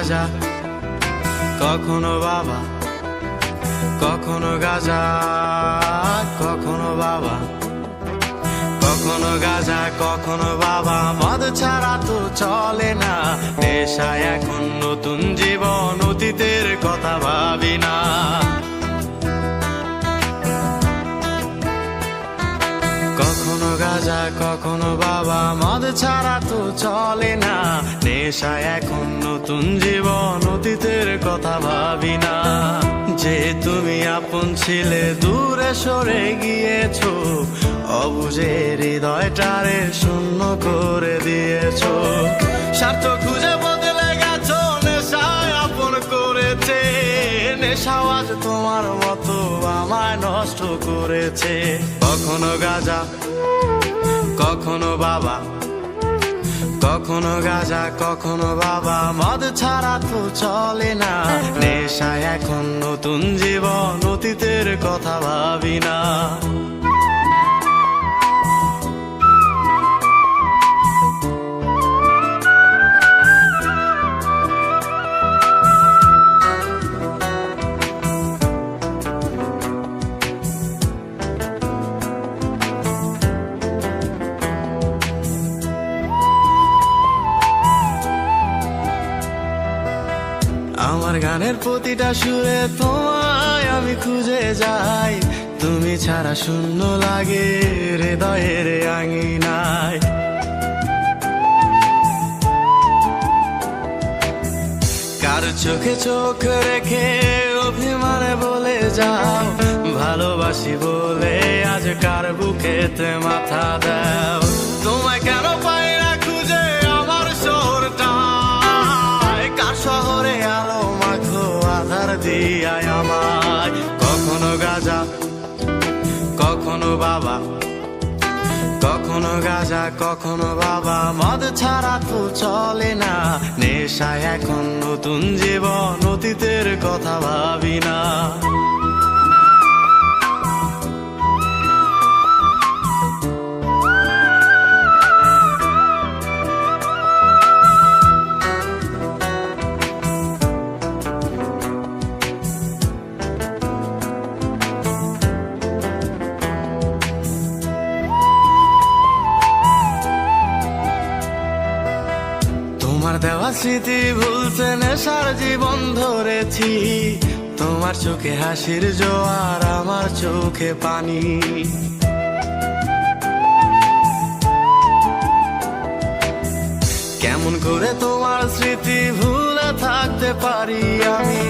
গাঁজা, কখনো বাবা, কখনো গাঁজা, কখনো বাবা, কখনো গাঁজা, কখনো বাবা। মদ ছাড়া তো চলে না, নেশায় এখন নতুন জীবন, অতীতের কথা ভাবি না। কখনো গাঁজা, কখনো বাবা, মদ ছাড়া তো চলে না, নেশায় এখন নতুন জীবন, অতীতের কথা ভাবি না। যে তুমি আপন ছিলে দূরে সরে গিয়েছো, অবুঝে হৃদয়টারে শূন্য করে দিয়েছো। স্বার্থ খুঁজে বদলে গেছো, নেশায় আপন করেছে, নেশাও আজ তোমার মতো আমায় নষ্ট করেছে। কখনো গাঁজা, কখনো বাবা, কখনো গাঁজা, কখনো বাবা, মদ ছাড়া তো চলে না, নেশায় এখন নতুন জীবন, অতীতের কথা ভাবি না। আমার গানের প্রতিটা সুরে তোমায় আমি খুঁজে যাই, তুমি ছাড়া শূন্য লাগে হৃদয়ের আঙিনায়। কার চোখে চোখ রেখে অভিমানে বলে যাও, ভালোবাসি বলে আজ কার বুকেতে মাথা দাও। তোমায় কেন পাই না খুঁজে আমার শহরটা, কার শহরে আলো মাখো আধার দিয়ায় আমায়। কখনো গাঁজা, কখনো বাবা, কখনো গাঁজা, কখনো বাবা, মদ ছাড়া তো চলে না, নেশায় এখন নতুন জীবন, অতীতের কথা ভাবি না। তোমার দেওয়া স্মৃতি ভুলতে নেশার জীবন ধরেছি, তোমার চোখে হাসির জোয়ার, আমার চোখে পানি। কেমন করে তোমার স্মৃতি ভুলে থাকতে পারি আমি।